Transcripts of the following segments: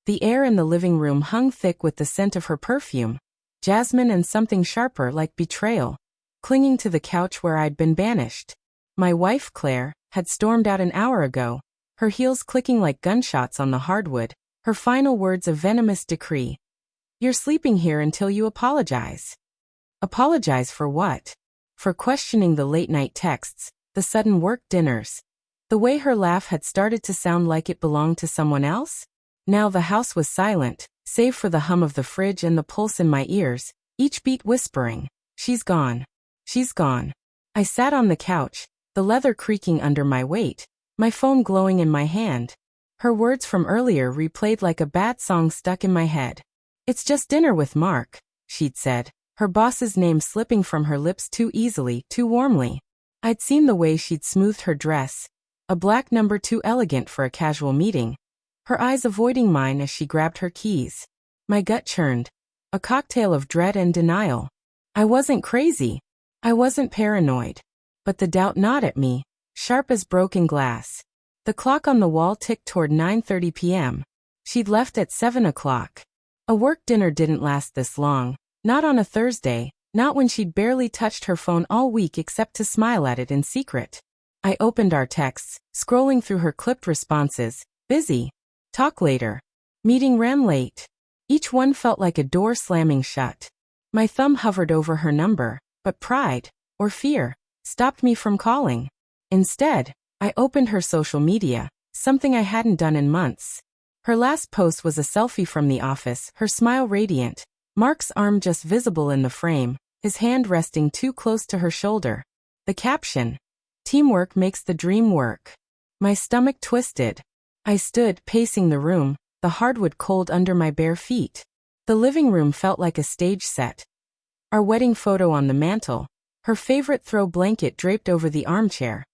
The air in the living room hung thick with the scent of her perfume, jasmine and something sharper like betrayal, clinging to the couch where I'd been banished. My wife, Claire, had stormed out an hour ago, her heels clicking like gunshots on the hardwood, her final words a venomous decree. "You're sleeping here until you apologize." Apologize for what? For questioning the late-night texts, the sudden work dinners. The way her laugh had started to sound like it belonged to someone else? Now the house was silent, save for the hum of the fridge and the pulse in my ears, each beat whispering, "She's gone. She's gone." I sat on the couch, the leather creaking under my weight, my phone glowing in my hand. Her words from earlier replayed like a bad song stuck in my head. "It's just dinner with Mark," she'd said, her boss's name slipping from her lips too easily, too warmly. I'd seen the way she'd smoothed her dress, a black number too elegant for a casual meeting, her eyes avoiding mine as she grabbed her keys. My gut churned, a cocktail of dread and denial. I wasn't crazy. I wasn't paranoid. But the doubt gnawed at me, sharp as broken glass. The clock on the wall ticked toward 9:30 p.m. She'd left at 7 o'clock. A work dinner didn't last this long, not on a Thursday, not when she'd barely touched her phone all week except to smile at it in secret. I opened our texts, scrolling through her clipped responses. Busy. Talk later. Meeting ran late. Each one felt like a door slamming shut. My thumb hovered over her number, but pride, or fear, stopped me from calling. Instead, I opened her social media, something I hadn't done in months. Her last post was a selfie from the office, her smile radiant, Mark's arm just visible in the frame, his hand resting too close to her shoulder. The caption, "Teamwork makes the dream work." My stomach twisted. I stood, pacing the room, the hardwood cold under my bare feet. The living room felt like a stage set. Our wedding photo on the mantel, her favorite throw blanket draped over the armchair.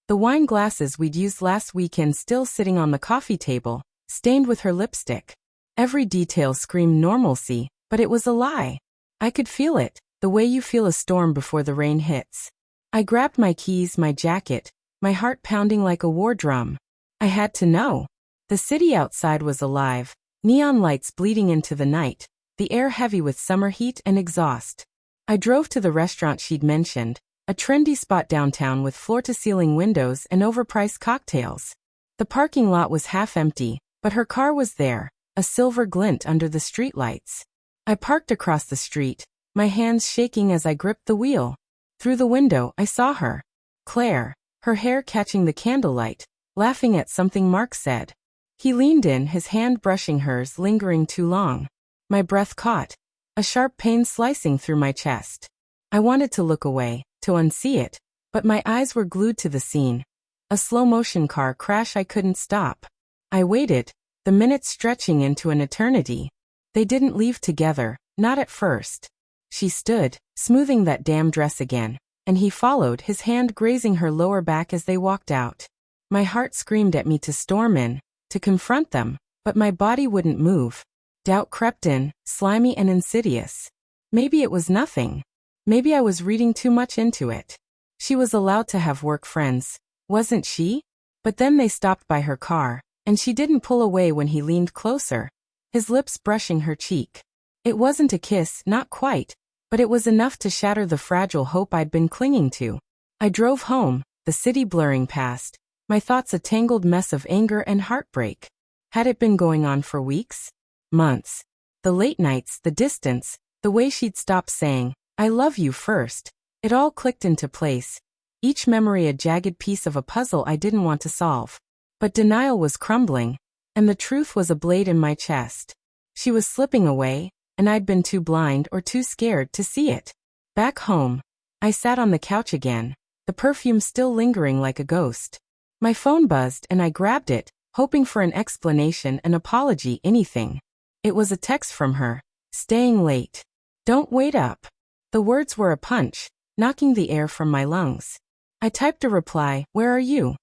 The wine glasses we'd used last weekend still sitting on the coffee table, stained with her lipstick. Every detail screamed normalcy, but it was a lie. I could feel it, the way you feel a storm before the rain hits. I grabbed my keys, my jacket, my heart pounding like a war drum. I had to know. The city outside was alive, neon lights bleeding into the night, the air heavy with summer heat and exhaust. I drove to the restaurant she'd mentioned, a trendy spot downtown with floor-to-ceiling windows and overpriced cocktails. The parking lot was half empty, but her car was there, a silver glint under the streetlights. I parked across the street, my hands shaking as I gripped the wheel. Through the window, I saw her. Claire, her hair catching the candlelight, laughing at something Mark said. He leaned in, his hand brushing hers, lingering too long. My breath caught, a sharp pain slicing through my chest. I wanted to look away, to unsee it, but my eyes were glued to the scene. A slow-motion car crash I couldn't stop. I waited, the minutes stretching into an eternity. They didn't leave together, not at first. She stood, smoothing that damn dress again, and he followed, his hand grazing her lower back as they walked out. My heart screamed at me to storm in, to confront them, but my body wouldn't move. Doubt crept in, slimy and insidious. Maybe it was nothing. Maybe I was reading too much into it. She was allowed to have work friends, wasn't she? But then they stopped by her car, and she didn't pull away when he leaned closer, his lips brushing her cheek. It wasn't a kiss, not quite, but it was enough to shatter the fragile hope I'd been clinging to. I drove home, the city blurring past, my thoughts a tangled mess of anger and heartbreak. Had it been going on for weeks? Months. The late nights, the distance, the way she'd stopped saying, "I love you" first. It all clicked into place. Each memory a jagged piece of a puzzle I didn't want to solve. But denial was crumbling, and the truth was a blade in my chest. She was slipping away, and I'd been too blind or too scared to see it. Back home, I sat on the couch again, the perfume still lingering like a ghost. My phone buzzed and I grabbed it, hoping for an explanation, an apology, anything. It was a text from her, "Staying late. Don't wait up." The words were a punch, knocking the air from my lungs. I typed a reply, "Where are you?"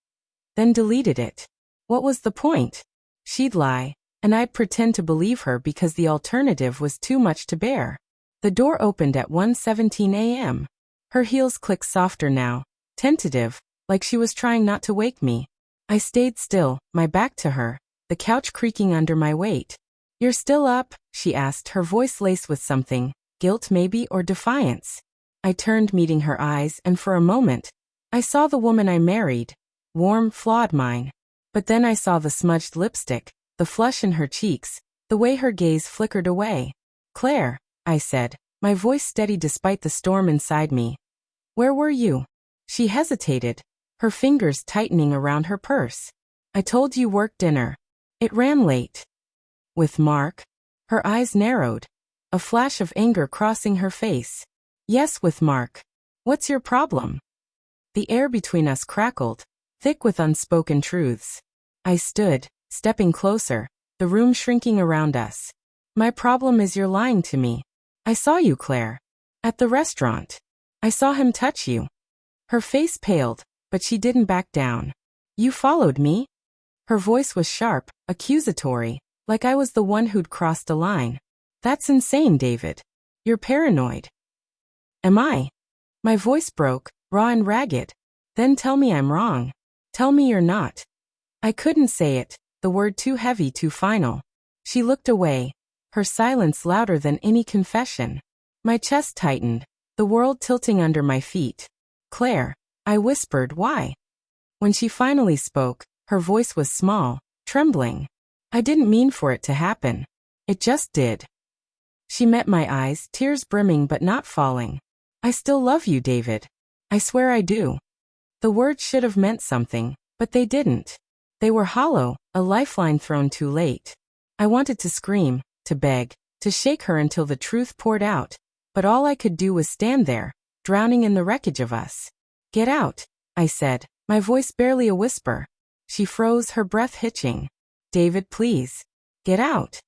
Then deleted it. What was the point? She'd lie, and I'd pretend to believe her because the alternative was too much to bear. The door opened at 1:17 a.m. Her heels clicked softer now, tentative, like she was trying not to wake me. I stayed still, my back to her, the couch creaking under my weight. "You're still up?" she asked, her voice laced with something, guilt maybe or defiance. I turned, meeting her eyes, and for a moment, I saw the woman I married. Warm, flawed mine. But then I saw the smudged lipstick, the flush in her cheeks, the way her gaze flickered away. "Claire," I said, my voice steady despite the storm inside me. "Where were you?" She hesitated, her fingers tightening around her purse. "I told you work dinner. It ran late." "With Mark?" Her eyes narrowed, a flash of anger crossing her face. "Yes, with Mark. What's your problem?" The air between us crackled, thick with unspoken truths. I stood, stepping closer, the room shrinking around us. "My problem is you're lying to me. I saw you, Claire. At the restaurant. I saw him touch you." Her face paled, but she didn't back down. "You followed me?" Her voice was sharp, accusatory, like I was the one who'd crossed a line. "That's insane, David. You're paranoid." "Am I?" My voice broke, raw and ragged. "Then tell me I'm wrong. Tell me you're not." I couldn't say it, the word too heavy, too final. She looked away, her silence louder than any confession. My chest tightened, the world tilting under my feet. "Claire," I whispered, "why?" When she finally spoke, her voice was small, trembling. "I didn't mean for it to happen. It just did." She met my eyes, tears brimming but not falling. "I still love you, David. I swear I do." The words should have meant something, but they didn't. They were hollow, a lifeline thrown too late. I wanted to scream, to beg, to shake her until the truth poured out, but all I could do was stand there, drowning in the wreckage of us. "Get out," I said, my voice barely a whisper. She froze, her breath hitching. "David, please. Get out."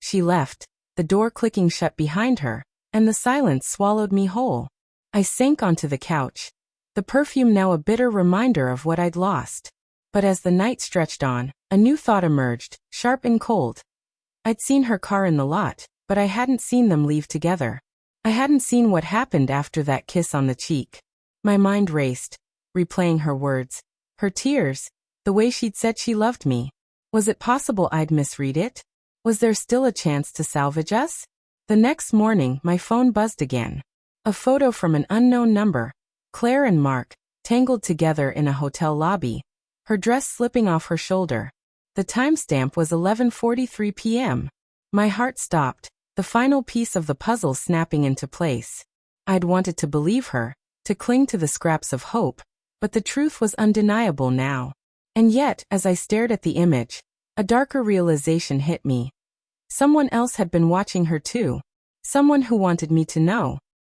She left, the door clicking shut behind her, and the silence swallowed me whole. I sank onto the couch, the perfume now a bitter reminder of what I'd lost. But as the night stretched on, a new thought emerged, sharp and cold. I'd seen her car in the lot, but I hadn't seen them leave together. I hadn't seen what happened after that kiss on the cheek. My mind raced, replaying her words, her tears, the way she'd said she loved me. Was it possible I'd misread it? Was there still a chance to salvage us? The next morning, my phone buzzed again. A photo from an unknown number. Claire and Mark, tangled together in a hotel lobby, her dress slipping off her shoulder. The timestamp was 11:43 p.m. My heart stopped, the final piece of the puzzle snapping into place. I'd wanted to believe her, to cling to the scraps of hope, but the truth was undeniable now. And yet, as I stared at the image, a darker realization hit me. Someone else had been watching her too. Someone who wanted me to know.